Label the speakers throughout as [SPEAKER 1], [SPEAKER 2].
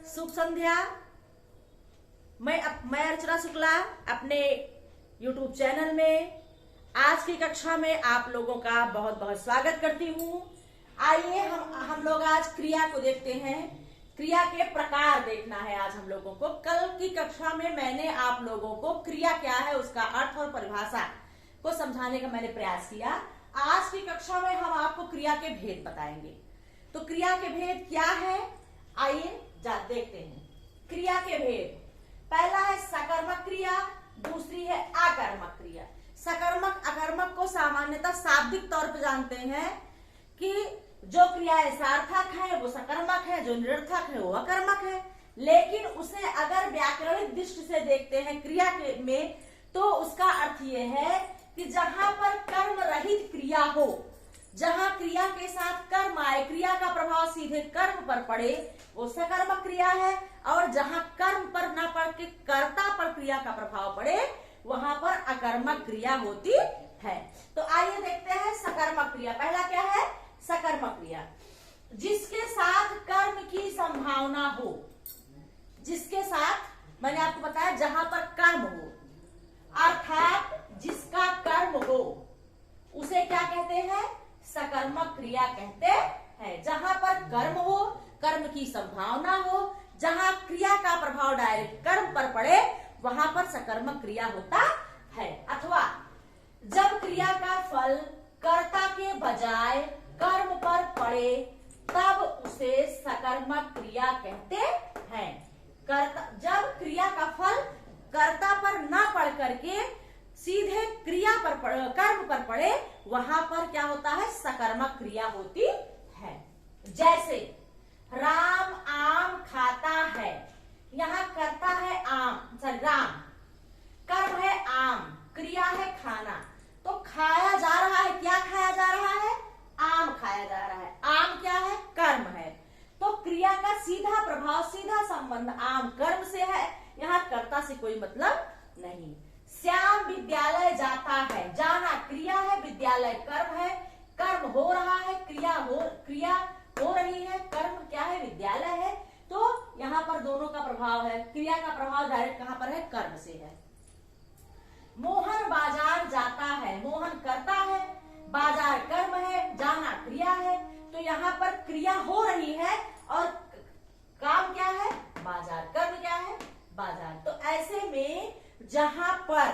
[SPEAKER 1] शुभ संध्या। मैं अर्चना शुक्ला अपने YouTube channel में आज की कक्षा में आप लोगों का बहुत बहुत स्वागत करती हूँ। आइए हम लोग आज क्रिया को देखते हैं। क्रिया के प्रकार देखना है आज हम लोगों को। कल की कक्षा में मैंने आप लोगों को क्रिया क्या है उसका अर्थ और परिभाषा को समझाने का मैंने प्रयास किया। आज की कक्षा में हम आपको क्रिया के भेद बताएंगे। तो क्रिया के भेद क्या है, आइए देखते हैं। क्रिया के भेद, पहला है सकर्मक क्रिया, दूसरी है आकर्मक क्रिया। सकर्मक अकर्मक को सामान्यतः शाब्दिक तौर पर जानते हैं कि जो क्रियाएं सार्थक है वो सकर्मक है, जो निरर्थक है वो अकर्मक है। लेकिन उसे अगर व्याकरणिक दृष्टि से देखते हैं क्रिया में, तो उसका अर्थ ये है कि जहां पर कर्म रहित क्रिया हो, जहां क्रिया के साथ कर्म आए, क्रिया का प्रभाव सीधे कर्म पर पड़े, वो सकर्मक क्रिया है। और जहां कर्म पर न पड़ के कर्ता पर क्रिया का प्रभाव पड़े, वहां पर अकर्मक क्रिया होती है। तो आइए देखते हैं सकर्मक क्रिया। पहला क्या है? सकर्मक क्रिया, जिसके साथ कर्म की संभावना हो। जिसके साथ, मैंने आपको बताया, जहां पर कर्म हो, अर्थात जिसका कर्म हो, उसे क्या कहते हैं? सकर्मक क्रिया कहते हैं। जहां पर कर्म हो, कर्म की संभावना हो, जहां क्रिया का प्रभाव डायरेक्ट कर्म पर पड़े, वहां पर सकर्मक क्रिया होता है। अथवा जब क्रिया का फल कर्ता के बजाय कर्म पर पड़े, तब उसे सकर्मक क्रिया कहते हैं। जब क्रिया का फल कर्ता पर न पड़ करके सीधे क्रिया पर कर्म पर पड़े, वहां पर क्या होता है? सकर्मक क्रिया होती है। जैसे राम आम खाता है, यहाँ कर्ता है राम, कर्म है आम, क्रिया है खाना। तो खाया जा रहा है, क्या खाया जा रहा है? आम खाया जा रहा है। आम क्या है? कर्म है। तो क्रिया का सीधा प्रभाव, सीधा संबंध आम कर्म से है, यहाँ कर्ता से कोई मतलब नहीं। श्याम विद्यालय जाता है, जाना क्रिया है, विद्यालय कर्म है, कर्म हो रहा है, क्रिया हो रही है, कर्म क्या है? विद्यालय है। तो यहाँ पर दोनों का प्रभाव है। क्रिया का प्रभाव डायरेक्ट कहां पर है? कर्म से है। मोहन बाजार जाता है, मोहन करता है, बाजार कर्म है, जाना क्रिया है। तो यहाँ पर क्रिया हो रही है और काम क्या है? बाजार। कर्म क्या है? बाजार। तो ऐसे में जहां पर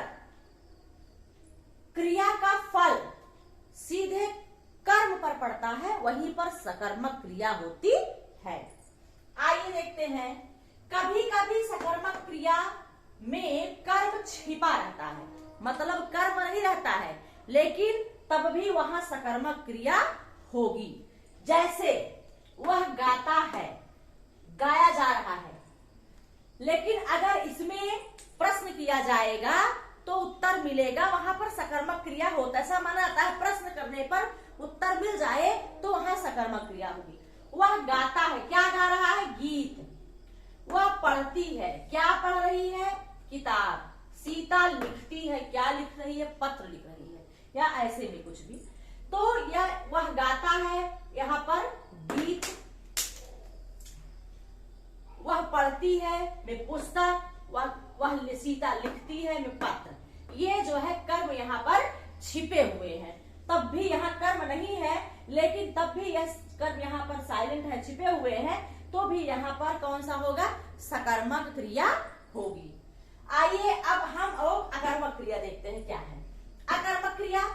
[SPEAKER 1] क्रिया का फल सीधे कर्म पर पड़ता है, वहीं पर सकर्मक क्रिया होती है। आइए देखते हैं। कभी कभी सकर्मक क्रिया में कर्म छिपा रहता है, मतलब कर्म नहीं रहता है, लेकिन तब भी वहां सकर्मक क्रिया होगी। जैसे वह गाता है, गाया जा रहा है, लेकिन अगर इसमें प्रश्न किया जाएगा तो उत्तर मिलेगा, वहां पर सकर्मक क्रिया होता है। ऐसा माना जाता है प्रश्न करने पर उत्तर मिल जाए तो वहां सकर्मक क्रिया होगी। वह गाता है, क्या गा रहा है? गीत। वह पढ़ती है, क्या पढ़ रही है? किताब। सीता लिखती है, क्या लिख रही है? पत्र लिख रही है, या ऐसे में कुछ भी। तो यह वह गाता है, यहाँ पर गीत। वह पढ़ती है में पुस्तक, वह सीता लिखती है में पत्र। ये जो है कर्म यहाँ पर छिपे हुए हैं। तब भी यहाँ कर्म नहीं है, लेकिन तब भी यह कर्म यहाँ पर साइलेंट है, छिपे हुए हैं, तो भी यहाँ पर कौन सा होगा? सकर्मक क्रिया होगी। आइए अब हम अकर्मक क्रिया देखते हैं क्या है। अकर्मक क्रिया,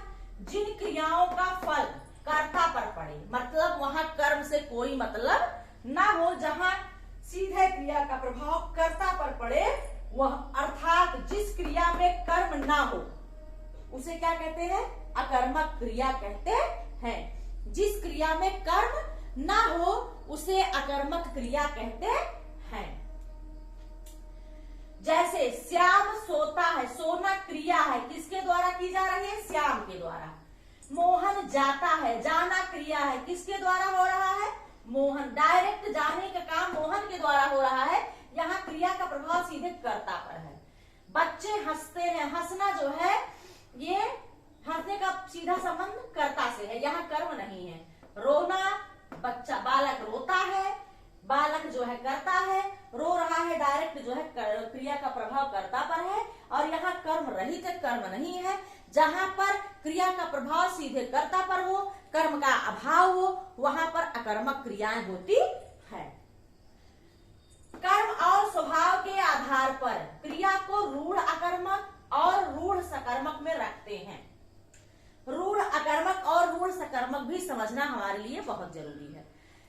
[SPEAKER 1] जिन क्रियाओं का फल कर्ता पर पड़े, मतलब वहां कर्म से कोई मतलब ना हो, जहां सीधे क्रिया का प्रभाव कर्ता पर पड़े, वह अर्थात जिस क्रिया में कर्म ना हो, उसे क्या कहते हैं? अकर्मक क्रिया कहते हैं। जिस क्रिया में कर्म ना हो उसे अकर्मक क्रिया कहते हैं। जैसे श्याम सोता है, सोना क्रिया है, किसके द्वारा की जा रही है? श्याम के द्वारा। मोहन जाता है, जाना क्रिया है, किसके द्वारा हो रहा है? मोहन। डायरेक्ट जाने का काम मोहन के द्वारा हो रहा है, यहाँ क्रिया का प्रभाव सीधे कर्ता पर है। बच्चे हंसते हैं, हंसना जो है ये हंसने का सीधा संबंध कर्ता से है, यहाँ कर्म नहीं है। रोना, बच्चा बालक रोता है, बालक जो है करता है, रो रहा है डायरेक्ट जो है क्रिया का प्रभाव कर्ता पर है, और यहाँ कर्म रहित कर्म नहीं है। जहां पर क्रिया का प्रभाव सीधे कर्ता पर हो, कर्म का अभाव हो, वहां पर अकर्मक क्रियाएं होती है। कर्म और स्वभाव के आधार पर क्रिया को रूढ़ अकर्मक और रूढ़ सकर्मक में रखते हैं। रूढ़ अकर्मक और रूढ़ सकर्मक भी समझना हमारे लिए बहुत जरूरी है।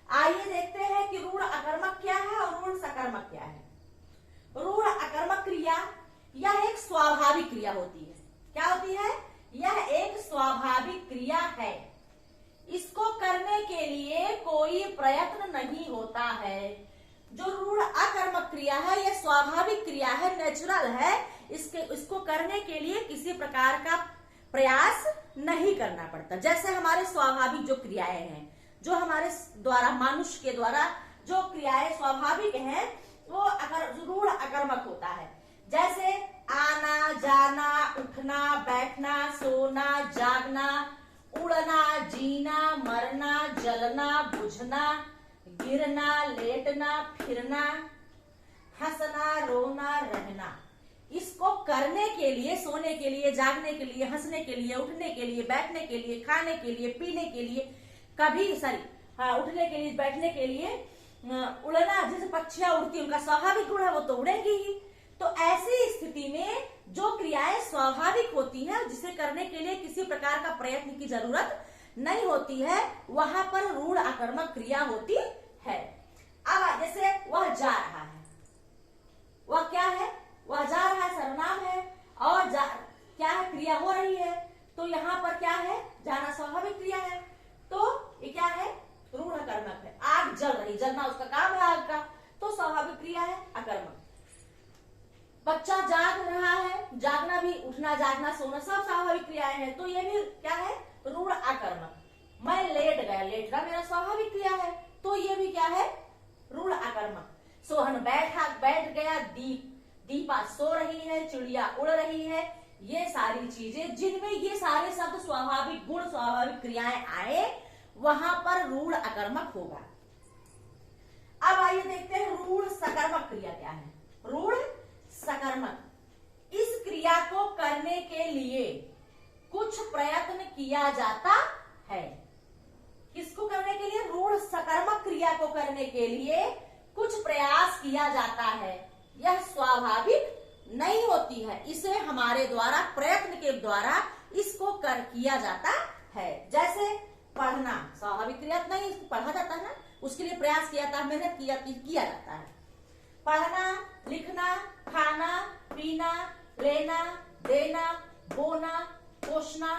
[SPEAKER 1] आइए देखते हैं कि रूढ़ अकर्मक क्या है और रूढ़ सकर्मक क्या है। रूढ़ अकर्मक क्रिया यह एक स्वाभाविक क्रिया होती है। क्या होती है? यह एक स्वाभाविक क्रिया है। इसको करने के लिए कोई प्रयत्न नहीं होता है। जो रूढ़ अकर्मक क्रिया है यह स्वाभाविक क्रिया है, नेचुरल है। इसको करने के लिए किसी प्रकार का प्रयास नहीं करना पड़ता। जैसे हमारे स्वाभाविक जो क्रियाएं हैं, जो हमारे द्वारा मनुष्य के द्वारा जो क्रियाएं स्वाभाविक हैं, वो रूढ़ अकर्मक होता है। जैसे आना जाना, उठना बैठना, सोना जागना, उड़ना जीना, मरना जलना बुझना, गिरना लेटना फिरना, हंसना रोना रहना। इसको करने के लिए, सोने के लिए, जागने के लिए, हंसने के लिए, उठने के लिए, बैठने के लिए, खाने के लिए, पीने के लिए, उठने के लिए, बैठने के लिए, उड़ना, जैसे पक्षियां उड़ती उनका स्वाभाविक गुण है, वो तो उड़ेंगी ही। तो ऐसी स्थिति में जो क्रियाएं स्वाभाविक होती हैं, जिसे करने के लिए किसी प्रकार का प्रयत्न की जरूरत नहीं होती है, वहां पर रूढ़ अकर्मक क्रिया होती है। अब जैसे वह जा रहा है, वह क्या है? वह जा रहा है सर्वनाम है, और क्या है? क्रिया हो रही है। तो यहाँ पर क्या है? जाना स्वाभाविक क्रिया है, तो ये क्या है? रूढ़ अकर्मक है। आग जल रही, जलना उसका काम है आग का, तो स्वाभाविक क्रिया है, अकर्मक। बच्चा जाग रहा है, जागना भी, उठना जागना सोना सब स्वाभाविक क्रियाएं हैं, तो ये भी क्या है? रूढ़ अकर्मक। मैं लेट गया, लेटना मेरा स्वाभाविक क्रिया है, तो ये भी क्या है? रूढ़ अकर्मक। सोहन बैठ गया, दीपा सो रही है, चिड़िया उड़ रही है, ये सारी चीजें जिनमें ये सारे शब्द स्वाभाविक गुण स्वाभाविक क्रियाएं आए, वहां पर रूढ़ अकर्मक होगा। अब आइए देखते हैं रूढ़ सकर्मक क्रिया क्या है। रूढ़ सकर्मक, इस क्रिया को करने के लिए कुछ प्रयत्न किया जाता है। किसको करने के लिए? रूढ़ सकर्मक क्रिया को करने के लिए कुछ प्रयास किया जाता है। यह स्वाभाविक नहीं होती है, इसे हमारे द्वारा प्रयत्न के द्वारा इसको किया जाता है। जैसे पढ़ना स्वाभाविक क्रिया नहीं, पढ़ा जाता है ना, उसके लिए प्रयास किया जाता है, मेहनत किया जाता है। पढ़ना, लिखना, खाना, पीना, लेना, देना, बोना, पोषना,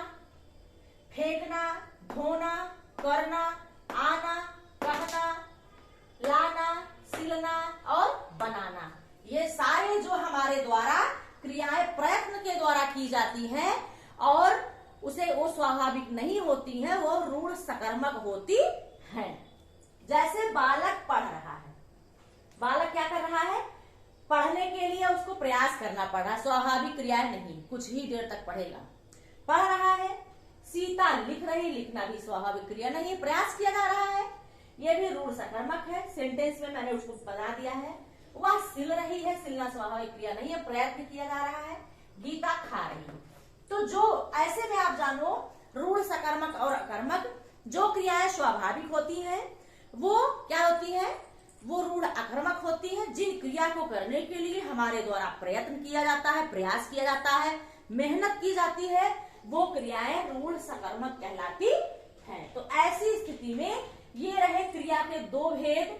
[SPEAKER 1] फेंकना, धोना, करना, आना, कहना, लाना, सिलना और बनाना, ये सारे जो हमारे द्वारा क्रियाएं प्रयत्न के द्वारा की जाती हैं और उसे वो स्वाभाविक नहीं होती हैं, वो रूढ़ सकर्मक होती हैं। जैसे बालक पढ़ रहा है, बालक क्या कर रहा है? पढ़ने के लिए उसको प्रयास करना पड़ रहा है, स्वाभाविक क्रियाएं नहीं, कुछ ही देर तक पढ़ेगा। पढ़ रहा है। सीता लिख रही, लिखना भी स्वाभाविक क्रिया नहीं, प्रयास किया जा रहा है, ये भी रूढ़ सकर्मक है। सेंटेंस में मैंने उसको बता दिया है। वह सिल रही है, सिलना स्वाभाविक क्रिया नहीं है, प्रयत्न किया जा रहा है। गीता खा रही है। तो जो ऐसे में आप जानो, रूढ़ सकर्मक और अकर्मक जो क्रियाएं स्वाभाविक होती हैं वो क्या होती है? वो रूढ़ अकर्मक होती है। जिन क्रिया को करने के लिए हमारे द्वारा प्रयत्न किया जाता है, प्रयास किया जाता है, मेहनत की जाती है, वो क्रियाएं रूढ़ सकर्मक कहलाती हैं। तो ऐसी स्थिति में ये रहे क्रिया के दो भेद,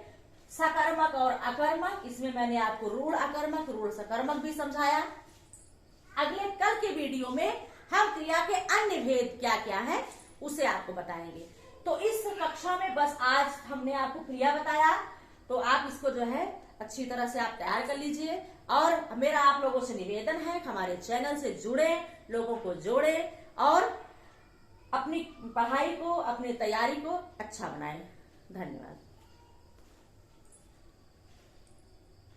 [SPEAKER 1] सकर्मक और अकर्मक। इसमें मैंने आपको रूढ़ अकर्मक, रूढ़ सकर्मक भी समझाया। अगले कल के वीडियो में हम क्रिया के अन्य भेद क्या क्या है उसे आपको बताएंगे। तो इस कक्षा में बस आज हमने आपको क्रिया बताया, तो आप इसको जो है अच्छी तरह से आप तैयार कर लीजिए। और मेरा आप लोगों से निवेदन है कि हमारे चैनल से जुड़े, लोगों को जोड़े और अपनी पढ़ाई को, अपनी तैयारी को अच्छा बनाएं। धन्यवाद।